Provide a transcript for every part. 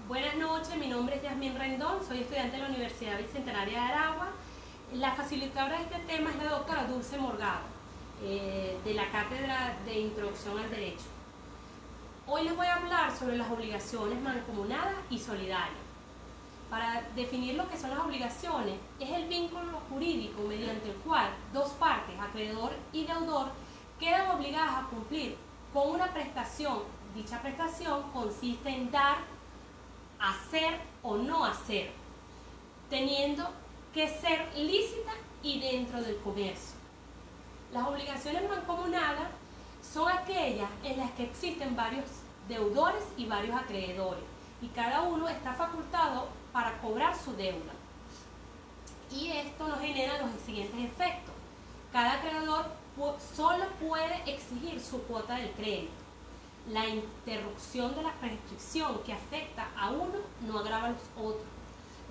Buenas noches, mi nombre es Yasmín Rendón, soy estudiante de la Universidad Bicentenaria de Aragua. La facilitadora de este tema es la doctora Dulce Morgado, de la Cátedra de Introducción al Derecho. Hoy les voy a hablar sobre las obligaciones mancomunadas y solidarias. Para definir lo que son las obligaciones, es el vínculo jurídico mediante el cual dos partes, acreedor y deudor, quedan obligadas a cumplir con una prestación. Dicha prestación consiste en dar, hacer o no hacer, teniendo que ser lícita y dentro del comercio. Las obligaciones mancomunadas son aquellas en las que existen varios deudores y varios acreedores, y cada uno está facultado para cobrar su deuda. Y esto nos genera los siguientes efectos. Cada acreedor solo puede exigir su cuota del crédito. La interrupción de la prescripción que afecta a uno no agrava a los otros.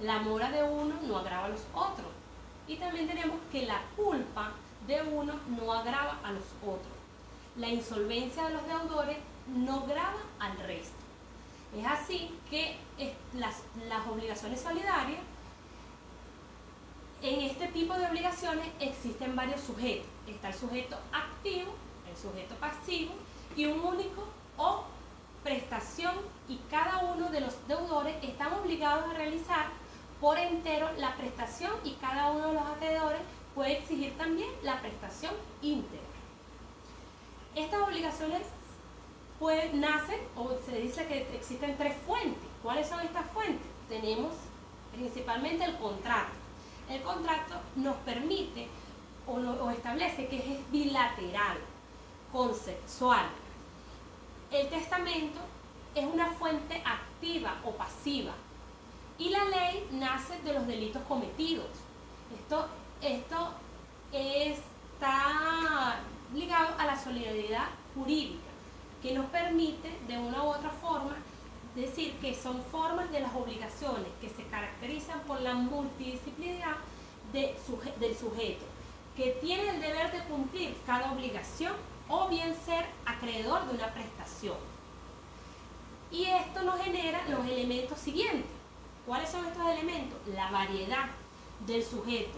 La mora de uno no agrava a los otros. Y también tenemos que la culpa de uno no agrava a los otros. La insolvencia de los deudores no grava al resto. Es así que las obligaciones solidarias, en este tipo de obligaciones existen varios sujetos. Está el sujeto activo, el sujeto pasivo y un único o prestación, y cada uno de los deudores están obligados a realizar por entero la prestación, y cada uno de los acreedores puede exigir también la prestación íntegra. Estas obligaciones nacen, o se dice que existen tres fuentes. ¿Cuáles son estas fuentes? Tenemos principalmente el contrato. El contrato nos permite o establece que es bilateral, consensual. El testamento es una fuente activa o pasiva, y la ley nace de los delitos cometidos. Esto está ligado a la solidaridad jurídica, que nos permite de una u otra forma decir que son formas de las obligaciones que se caracterizan por la multidisciplinaridad del sujeto, que tiene el deber de cumplir cada obligación o bien ser acreedor de una prestación. Y esto nos genera los elementos siguientes. ¿Cuáles son estos elementos? La variedad del sujeto,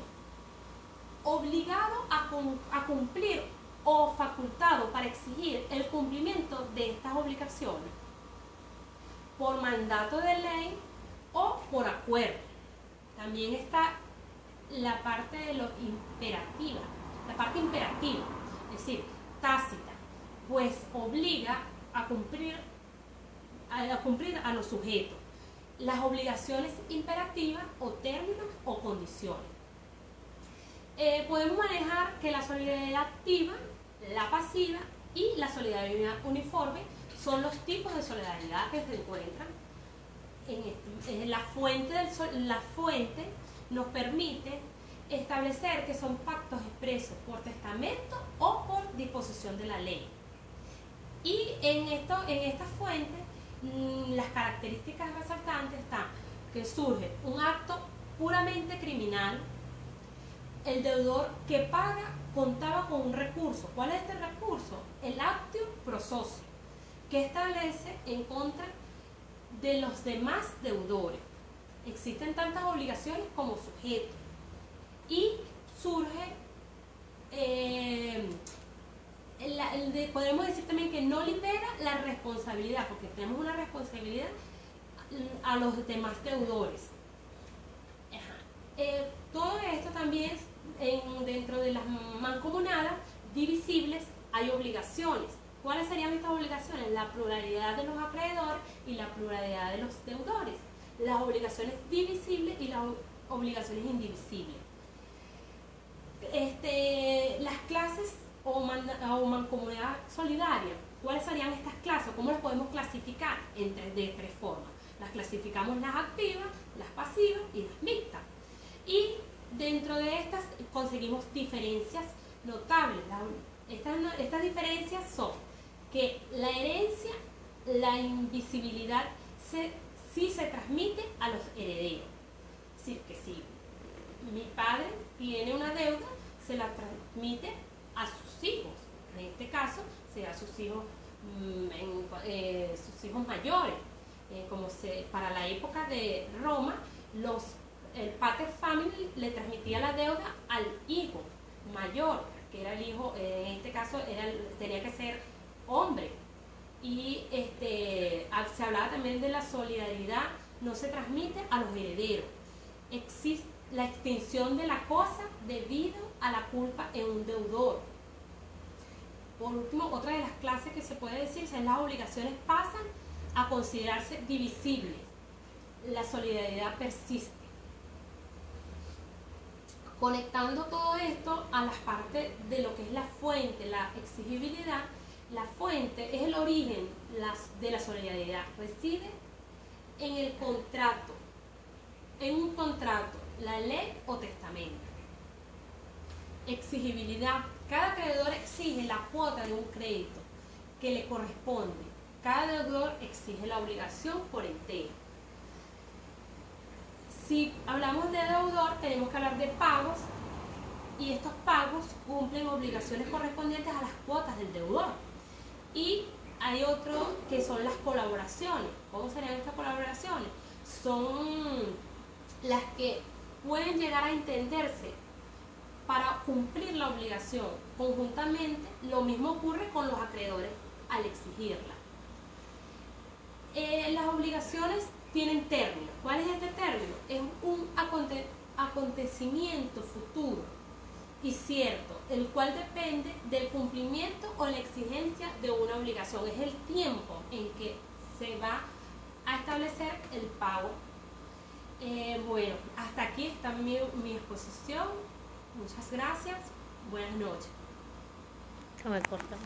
obligado a cumplir o facultado para exigir el cumplimiento de estas obligaciones por mandato de ley o por acuerdo. También está la parte de lo imperativa, la parte imperativa, es decir, tácita, pues obliga a cumplir a los sujetos. Las obligaciones imperativas o términos o condiciones. Podemos manejar que la solidaridad activa, la pasiva y la solidaridad uniforme son los tipos de solidaridad que se encuentran en la fuente. La fuente nos permite establecer que son pactos expresos por testamento o por disposición de la ley. Y en esta fuente, las características resaltantes están que surge un acto puramente criminal. El deudor que paga contaba con un recurso. ¿Cuál es este recurso? El actio pro socio, que establece en contra de los demás deudores. Existen tantas obligaciones como sujetos. Y surge, podemos decir también que no libera la responsabilidad, porque tenemos una responsabilidad a los demás deudores. Todo esto también, dentro de las mancomunadas divisibles, hay obligaciones. ¿Cuáles serían estas obligaciones? La pluralidad de los acreedores y la pluralidad de los deudores. Las obligaciones divisibles y las obligaciones indivisibles. Las clases o mancomunidad solidaria. ¿Cuáles serían estas clases? ¿Cómo las podemos clasificar? De tres formas. Las clasificamos las activas, las pasivas y las mixtas. Y dentro de estas conseguimos diferencias notables. Estas diferencias son que la herencia, la invisibilidad, sí se transmite a los herederos. Es decir, que si mi padre tiene una deuda, se la transmite a sus hijos. En este caso, sea sus hijos mayores. para la época de Roma, el pater family le transmitía la deuda al hijo mayor, que era el hijo, en este caso tenía que ser hombre. Y se hablaba también de la solidaridad, no se transmite a los herederos. Existe la extinción de la cosa debido a la culpa en un deudor. Por último, otra de las clases que se puede decir es las obligaciones pasan a considerarse divisibles. La solidaridad persiste. Conectando todo esto a las partes de lo que es la fuente, la exigibilidad, la fuente es el origen de la solidaridad. Reside en el contrato, en un contrato, la ley o testamento. Exigibilidad. Cada acreedor exige la cuota de un crédito que le corresponde. Cada deudor exige la obligación por entero. Si hablamos de deudor, tenemos que hablar de pagos, y estos pagos cumplen obligaciones correspondientes a las cuotas del deudor. Y hay otro que son las colaboraciones. ¿Cómo serían estas colaboraciones? Son las que pueden llegar a entenderse para cumplir la obligación conjuntamente. Lo mismo ocurre con los acreedores al exigirla. Las obligaciones tienen término. ¿Cuál es este término? Es un acontecimiento futuro y cierto, el cual depende del cumplimiento o la exigencia de una obligación. Es el tiempo en que se va a establecer el pago. Bueno, hasta aquí está mi exposición. Muchas gracias. Buenas noches. Que me cortan.